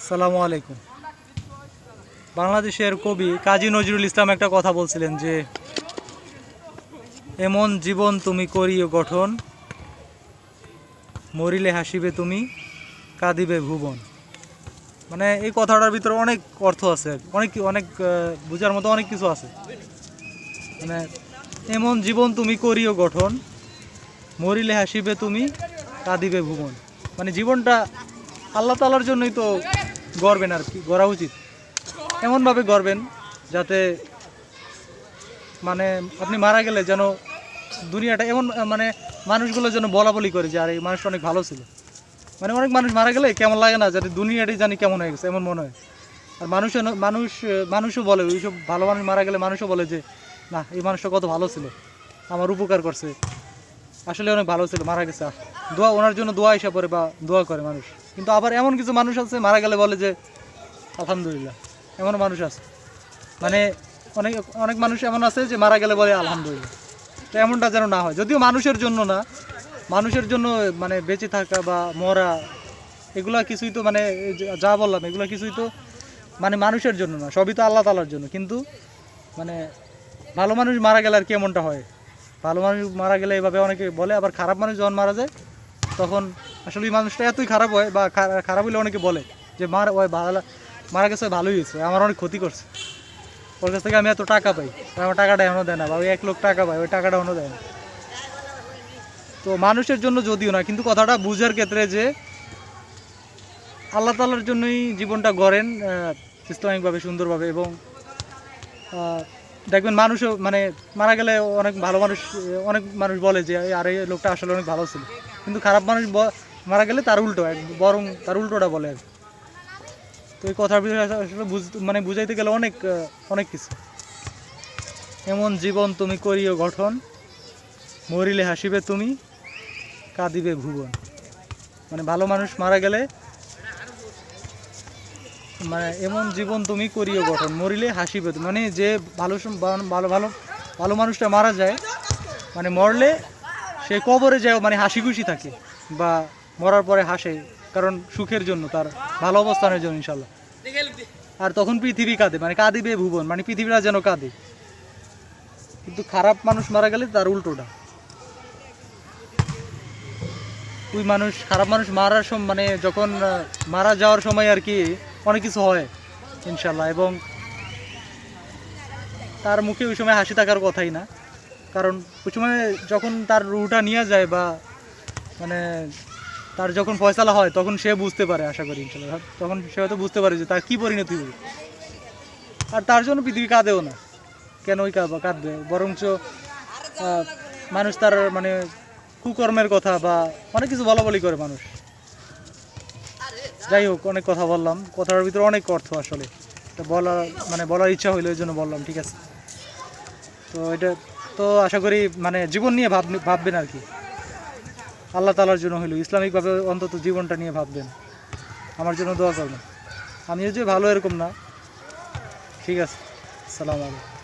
আসসালামু আলাইকুম। বাংলাদেশের কবি কাজী নজরুল ইসলাম একটা কথা বলছিলেন যে এমন জীবন তুমি করিও গঠন, মরিলে হাসিবে তুমি, কাঁদিবে ভুবন। মানে এই কথাটার ভিতরে অনেক অর্থ আছে, অনেক অনেক বোঝার মতো অনেক কিছু আছে। মানে এমন জীবন তুমি করিও গঠন, মরিলে হাসিবে তুমি, কাঁদিবে ভুবন। মানে জীবনটা আল্লাহ তাআলার জন্যই তো গড়বেন, আর কি গড়া উচিত। এমনভাবে গড়বেন যাতে মানে আপনি মারা গেলে যেন দুনিয়াটা এমন মানে মানুষগুলো যেন বলা বলি করে যে আর এই মানুষটা অনেক ভালো ছিল। মানে অনেক মানুষ মারা গেলে কেমন লাগে না, যাতে দুনিয়াটাই জানি কেমন হয়ে গেছে এমন মনে হয়। আর মানুষও বলে, ওইসব ভালো মানুষ মারা গেলে মানুষও বলে যে না, এই মানুষটা কত ভালো ছিল, আমার উপকার করছে, আসলে অনেক ভালো ছিল, মারা গেছে। দোয়া ওনার জন্য দোয়া হিসাব করে বা দোয়া করে মানুষ। কিন্তু আবার এমন কিছু মানুষ আছে মারা গেলে বলে যে আলহামদুলিল্লাহ, এমনও মানুষ আছে। মানে অনেক অনেক মানুষ এমন আছে যে মারা গেলে বলে আলহামদুলিল্লাহ। তো এমনটা যেন না হয়, যদিও মানুষের জন্য না, মানুষের জন্য মানে বেঁচে থাকা বা মরা এগুলা কিছুই তো মানে যা বললাম এগুলা কিছুই তো মানে মানুষের জন্য না, সবই তো আল্লাহ তাআলার জন্য। কিন্তু মানে ভালো মানুষ মারা গেলে আর কি এমনটা হয়, ভালো মানুষ মারা গেলে এভাবে অনেকে বলে। আবার খারাপ মানুষ যখন মারা যায় তখন আসলে ওই মানুষটা এতই খারাপ হয় বা খারাপ হলে অনেকে বলে যে মারা গেছে ভালোই হয়েছে, আমার অনেক ক্ষতি করছে, ওর কাছ থেকে আমি এত টাকা পাই, আমার টাকাটা এখনও দেয় না, বা ওই 1 লাখ টাকা পাই, ওই টাকাটা এখনও দেয় না। তো মানুষের জন্য যদিও না, কিন্তু কথাটা বুঝার ক্ষেত্রে যে আল্লাহ তাআলার জন্যই জীবনটা গড়েন সিস্টেমিকভাবে, সুন্দরভাবে। এবং দেখবেন মানুষও মানে মারা গেলে অনেক মানুষ বলে যে আর এই লোকটা আসলে অনেক ভালো ছিল, কিন্তু খারাপ মানুষ মারা গেলে তার উল্টো, বরং তার উল্টোটা বলে আর কি। তো এই কথার বিষয়ে আসলে মানে বুঝাইতে গেলে অনেক কিছু। এমন জীবন তুমি করিও গঠন, মরিলে হাসিবে তুমি, কাঁদিবে ভুবন। মানে ভালো মানুষ মারা গেলে মানে এমন জীবন তুমি করিও গঠন, মরিলে হাসিবে তুমি। মানে যে ভালো ভালো ভালো ভালো মানুষটা মারা যায়, মানে মরলে সে কবরে যায় মানে হাসি খুশি থাকে, বা মরার পরে হাসে, কারণ সুখের জন্য, তার ভালো অবস্থানের জন্য ইনশাল্লাহ। আর তখন পৃথিবী কাঁদে, মানে কাঁদিবে ভুবন, মানে পৃথিবীটা যেন কাঁদে। কিন্তু খারাপ মানুষ মারা গেলে তার উল্টোটা, ওই খারাপ মানুষ মারার সময় মানে যখন মারা যাওয়ার সময় আর কি অনেক কিছু হয় ইনশাল্লাহ। এবং তার মুখে ওই সময় হাসি থাকার কথাই না, কারণ ওই সময় যখন তার রুহটা নিয়ে যায় বা মানে তার যখন ফয়সালা হয় তখন সে বুঝতে পারে, আশা করি ইনশাল্লাহ, তখন সে হয়তো বুঝতে পারে যে তার কী পরিণতি হবে। আর তার জন্য পৃথিবী কাঁদেও না, কেন ওই কাঁদবে, বরঞ্চ মানুষ তার মানে কুকর্মের কথা বা অনেক কিছু বলা বলি করে মানুষ। যাই হোক, অনেক কথা বললাম, কথার ভিতরে অনেক অর্থ আসলে বলার ইচ্ছা হইলো, এই জন্য বললাম। ঠিক আছে, তো এটা তো আশা করি মানে জীবন নিয়ে ভাববেন আর কি, আল্লাহ তাআলার জন্য হইলো, ইসলামিকভাবে অন্তত জীবনটা নিয়ে ভাববেন, আমার জন্য দোয়া করবেন। আমিও যে ভালো এরকম না। ঠিক আছে, আসসালামু আলাইকুম।